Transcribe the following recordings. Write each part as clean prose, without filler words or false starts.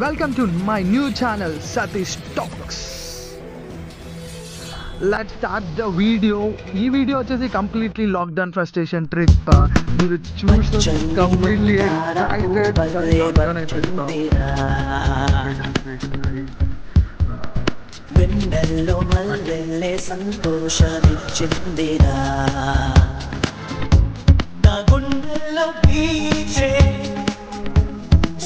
Welcome to my new channel Satish Talks. Let's start the video. ఈ video వచ్చేసి completely lockdown frustration trip. మీరు చూస్తే completely వెన్నెల్లో మల్లెల్లే సంతోషమిచ్చిందిరా నా గుండెల్లో పీచే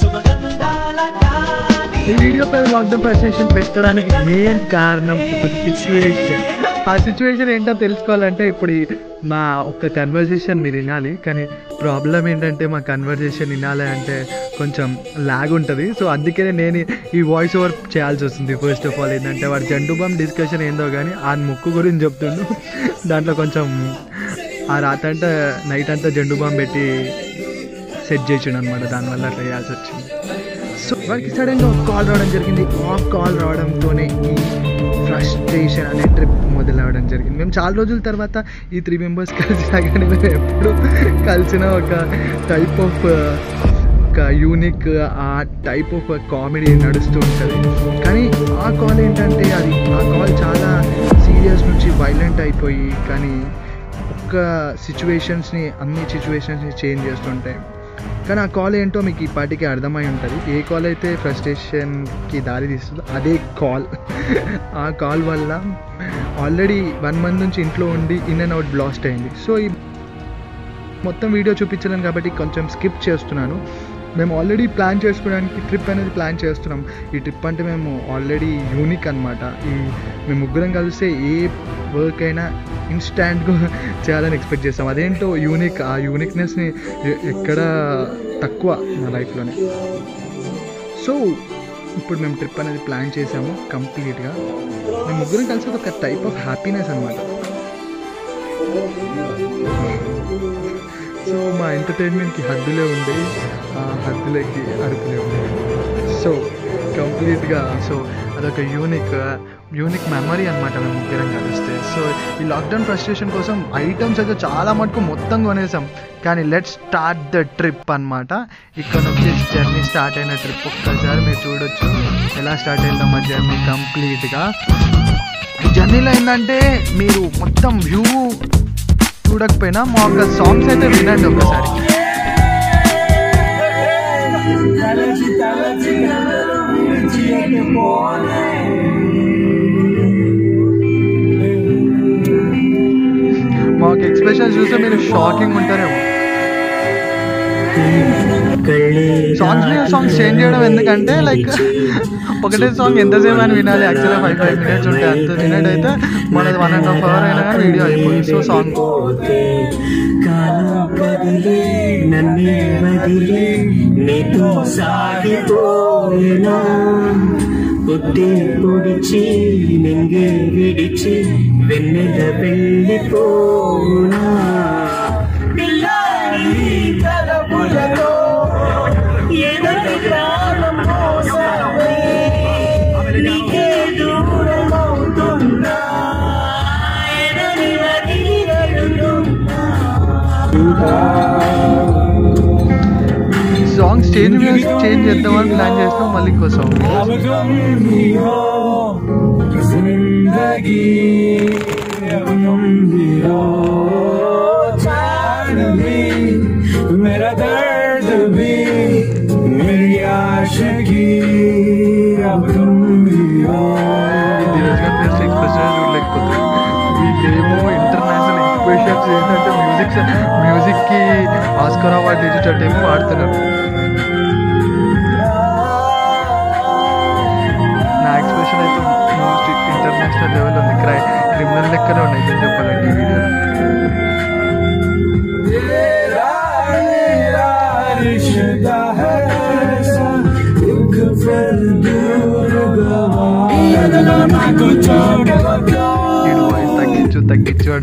సుగంధాల గాలి. ఈ వీడియో పై లాక్డౌన్ ఫ్రస్ట్రేషన్ పెట్టడానికి మెయిన్ కారణం సిచ్యువేషన్. ఆ సిచ్యువేషన్ ఏంటో తెలుసుకోవాలంటే ఇప్పుడు మా ఒక్క కన్వర్జేషన్ మీరు వినాలి. కానీ ప్రాబ్లం ఏంటంటే మా కన్వర్జేషన్ వినాలి అంటే కొంచెం లాగ్ ఉంటుంది. సో అందుకే నేను ఈ వాయిస్ ఓవర్ చేయాల్సి వస్తుంది. ఫస్ట్ ఆఫ్ ఆల్ ఏంటంటే వాడు జండు బామ్ డిస్కషన్ ఏందో కానీ ఆ ముక్కు గురించి చెప్తుండు. దాంట్లో కొంచెం ఆ రాత్రంతా నైట్ అంతా జండు బామ్ పెట్టి సెట్ చేసిండు అనమాట. దానివల్ల అట్లా చేయాల్సి వచ్చింది. సో వాడికి సడన్గా ఒక కాల్ రావడం జరిగింది. ఆ కాల్ రావడంతోనే ఈ ఫ్రస్ట్రేషన్ అనే ట్రిప్ మొదలవడం జరిగింది. మేము చాలా రోజుల తర్వాత ఈ 3 మెంబర్స్ కలిసినా కానీ మేము ఎప్పుడు కలిసిన ఒక టైప్ ఆఫ్ ఒక యూనిక్ ఆ టైప్ ఆఫ్ కామెడీ నడుస్తూ ఉంటుంది. కానీ ఆ కాల్ ఏంటంటే ఆ కాల్ చాలా సీరియస్ నుంచి వైలెంట్ అయిపోయి కానీ ఒక్క అన్ని సిచ్యువేషన్స్ని చేంజ్ చేస్తుంటాయి. కానీ ఆ కాల్ ఏంటో మీకు ఈ పాటికి అర్థమై ఉంటుంది. ఏ కాల్ అయితే ఫ్రస్ట్రేషన్కి దారి తీస్తుందో అదే కాల్. ఆ కాల్ వల్ల ఆల్రెడీ 1 month నుంచి ఇంట్లో ఉండి ఇన్ అండ్ అవుట్ బ్లాస్ట్ అయింది. సో ఈ మొత్తం వీడియో చూపించలేను కాబట్టి కొంచెం స్కిప్ చేస్తున్నాను. మేము ఆల్రెడీ ప్లాన్ చేసుకోవడానికి ట్రిప్ అనేది ప్లాన్ చేస్తున్నాం. ఈ ట్రిప్ అంటే మేము ఆల్రెడీ యూనిక్ అనమాట. మేము ముగ్గురం కలిస్తే ఏ వర్క్ అయినా ఇన్స్టాంట్గా చేయాలని ఎక్స్పెక్ట్ చేస్తాం. అదేంటో యూనిక్. ఆ యూనిక్నెస్ని ఎక్కడ తక్కువ నా లైఫ్లోనే. సో ఇప్పుడు మేము ట్రిప్ అనేది ప్లాన్ చేసాము కంప్లీట్గా. మేము ముగ్గురం కలిసి ఒక టైప్ ఆఫ్ హ్యాపీనెస్ అనమాట. సో మా ఎంటర్టైన్మెంట్కి హద్దులే ఉండే, ఆ హద్దులకి అరుపులే ఉండే. సో కంప్లీట్గా అదొక యూనిక్ మెమరీ అనమాట మేము ముగ్గురం కలిస్తే. సో ఈ లాక్డౌన్ ఫ్రస్ట్రేషన్ కోసం ఐటమ్స్ అయితే చాలా మటుకు మొత్తం కొనేసాం. కానీ లెట్స్ స్టార్ట్ ద ట్రిప్ అనమాట. ఇక్కడ నుంచి జర్నీ స్టార్ట్ అయిన ట్రిప్ ఒక్కసారి మీరు చూడొచ్చు ఎలా స్టార్ట్ అయిందో మా జర్నీ కంప్లీట్గా. జర్నీలో ఏంటంటే మీరు మొత్తం వ్యూ చూడకపోయినా మా ఒక సాంగ్స్ అయితే వినండి ఒకసారి. మాకు ఎక్స్ప్రెషన్ చూస్తే మీరు షాకింగ్ ఉంటారేమో. సాంగ్స్ చేంజ్ చేయడం ఎందుకంటే లైక్ ఒకటే సాంగ్ ఎంతసేపు అని వినాలి. యాక్చువల్గా 5 minutes ఉంటాయి. అంత మినిట్ అయితే మనది 1.5 hour అయినా కానీ వీడియో అయిపోయింది. సో సాంగ్ పొడిచి నింగే విడిచి వెన్నెల వెళ్ళిపోనా పిల్లాడి తలపులలో ఎదటి ప్రాణం మోసమే నీకే దూరం అవుతున్నా ఎదరి వదిలిగలుగుతున్నా. సాంగ్స్ చేంజ్ చేద్దామని ప్లాన్ చేస్తాం. మళ్ళీ ఇంకో సాంగ్ मेरा दर्द भी मेरी आशिकी अब तुम भी हो. వీళ్ళేమో ఇంటర్నేషనల్ ఎక్స్ప్రెషన్స్ ఏంటంటే మ్యూజిక్కి ఆస్కార్ అవార్డు ఇచ్చేటట్టేమో వాడుతున్నారు. నా ఎక్స్ప్రెషన్ అయితే మోస్ట్ ఇంటర్నేషనల్ లెవెల్ ఉంది. క్రిమినల్ లెక్కనే ఉన్నాయి చెప్పాలంటే ఈ వీడియో. వీడు వాయిస్ తగ్గించు అంటే తగ్గించారు.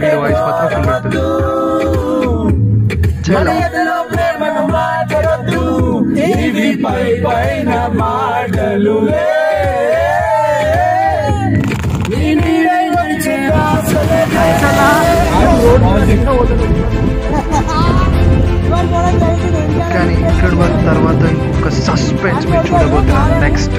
వీడి వాయిస్ మాత్రం ఫుల్ ఉంటుంది. కానీ ఇక్కడ వరకు తర్వాత ఇంకొక సస్పెన్స్ మీరు చూడబోతున్నారు నెక్స్ట్.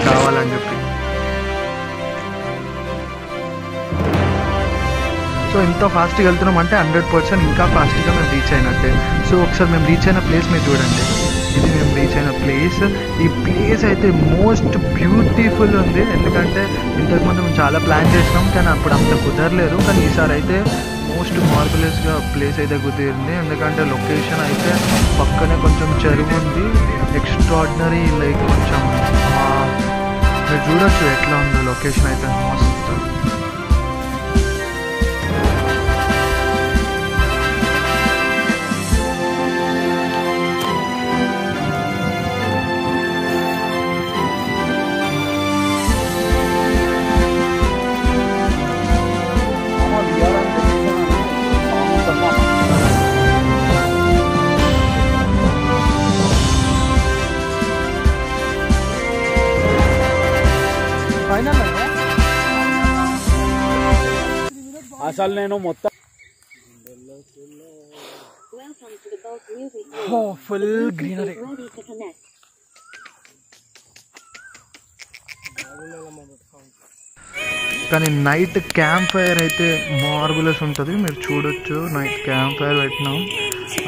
కావాలని చెప్పి సో ఇంత ఫాస్ట్గా వెళ్తున్నాం అంటే 100% ఇంకా ఫాస్ట్గా మేము రీచ్ అయినట్టే. సో ఒకసారి మేము రీచ్ అయిన ప్లేస్ మీరు చూడండి. ఇది మేము రీచ్ అయిన ప్లేస్. ఈ ప్లేస్ అయితే మోస్ట్ బ్యూటిఫుల్ ఉంది. ఎందుకంటే ఇంతకుముందు మేము చాలా ప్లాన్ చేసినాం కానీ అప్పుడు అంత కుదరలేదు. కానీ ఈసారి అయితే మోస్ట్ మార్వలస్గా ప్లేస్ అయితే కుదిరింది. ఎందుకంటే లొకేషన్ అయితే పక్కనే కొంచెం చెరువు ఉంది. ఎక్స్ట్రాడినరీ లైక్ కొంచెం మీరు చూడొచ్చు ఎట్లా ఉందో లొకేషన్ అయితే మస్తు. అసలు నేను మొత్తం ఫుల్ గ్రీనరీ. కానీ నైట్ క్యాంప్ ఫైర్ అయితే మార్వలస్ ఉంటుంది. మీరు చూడొచ్చు నైట్ క్యాంప్ ఫైర్ పెట్టినాం.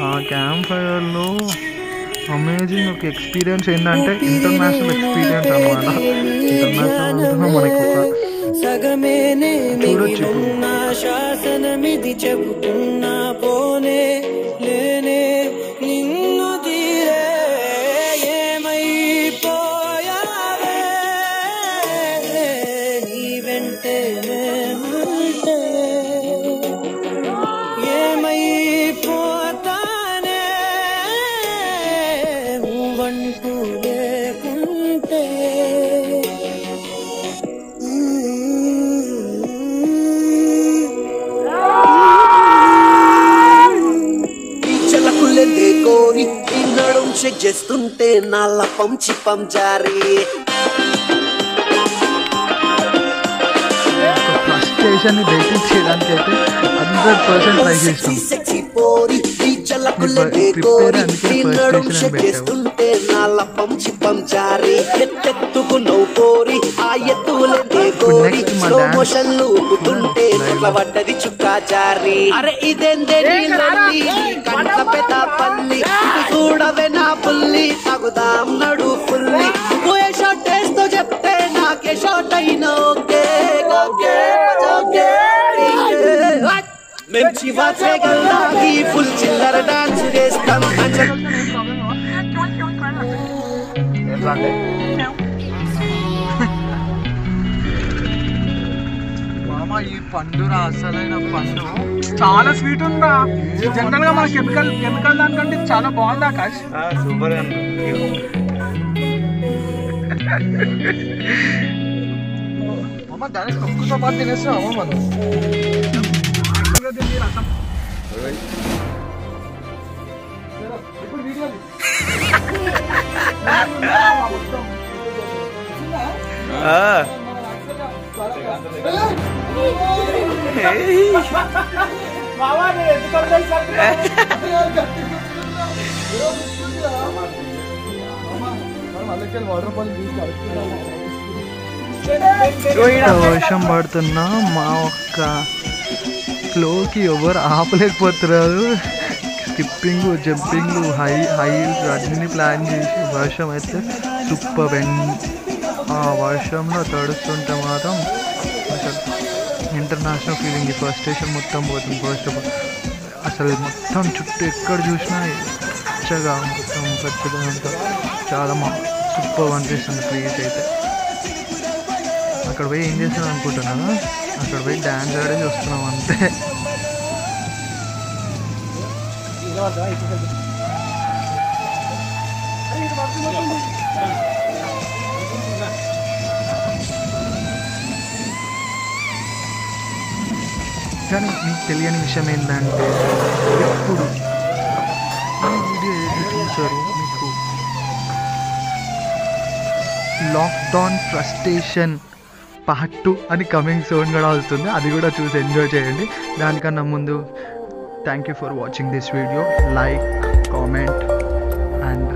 ఆ క్యాంప్ ఫైర్లో అమేజింగ్ ఒక ఎక్స్పీరియన్స్ ఏంటంటే ఇంటర్నేషనల్ ఎక్స్పీరియన్స్ అన్నమాట. ఇంటర్నేషనల్ మనకి ఒక చూడొచ్చు. శాసనమిది చెబుతున్నా పోనే లేనే నిన్ను తీరే ఏమైపోయావే నీ వెంటే నేనుంటే ఏమైపోతానే నువ్వంటూ లేకుంటే. కోరి నడుం చెక్ చేస్తుంటే నాళ్ళ పంచి పంచారి ఫ్రస్ట్రేషన్ డేటింగ్ చేయడానికి అయితే 100% ట్రై చేస్తాం. చేస్తుంటే నాళ్ళ పంచి పంచారి ఎత్తెత్తుకు నవ్వు కోరి ఆ ఎత్తులే కోరి స్లో మోషన్లు ఊపుతుంటే నొట్ల పడ్డది చుక్కాచారి. అరే ఇదేందే కంట పెద్ద పల్లి చూడవే నా పుల్లి తగుదాం నడు పుల్లి ఏ షాట్ వేస్తో చెప్తే నాకే షాట్ అయినా ఓకే ఓకే ఓకే మంచి వాచేగల్లాగి ఫుల్ చిల్లర డాన్స్ చేస్తాం. మామ ఈ పండురా అసలైన పండు చాలా స్వీట్ ఉందా. జనరల్ గా మన కెమికల్ దానికంటే చాలా బాగుంది ఆకాష్. సూపర్ గా మామ దాని తొక్కుతో పాటు తినేస్తామా మనం. ఇప్పుడు వీడియో వర్షం పడుతున్నా మా ఒక్క ఫ్లోకి ఎవరు ఆపలేకపోతున్నారు. స్కిప్పింగ్ జంపింగ్ హైల్స్ అన్నీ ప్లాన్ చేసి వర్షం అయితే సూపర్. ఆ వర్షంలో తడుస్తుంటే మాత్రం అసలు ఇంటర్నేషనల్ ఫీలింగ్. ఈ ఫస్ట్ స్టేషన్ మొత్తం పోతుంది. ఫస్ట్ ఆఫ్ ఆల్ అసలు మొత్తం చుట్టూ ఎక్కడ చూసినా పచ్చగా మొత్తం పచ్చగా ఉంటుంది. చాలా సూపర్ అనిపిస్తుంది ప్లేస్ అయితే. అక్కడ పోయి ఏం చేస్తాను అనుకుంటున్నాను, అక్కడ పోయి డ్యాన్స్ ఆడేసి వస్తున్నాం అంతే. కానీ మీకు తెలియని విషయం ఏంటంటే, ఇప్పుడు ఈ వీడియో ఏది చూసారు మీకు లాక్డౌన్ ఫ్రస్ట్రేషన్ పార్ట్ 2 అని కమింగ్ సోన్ కూడా వస్తుంది, అది కూడా చూసి ఎంజాయ్ చేయండి. దానికన్నా ముందు thank you for watching this video. Like, comment and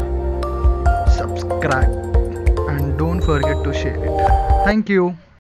subscribe and don't forget to share it. Thank you.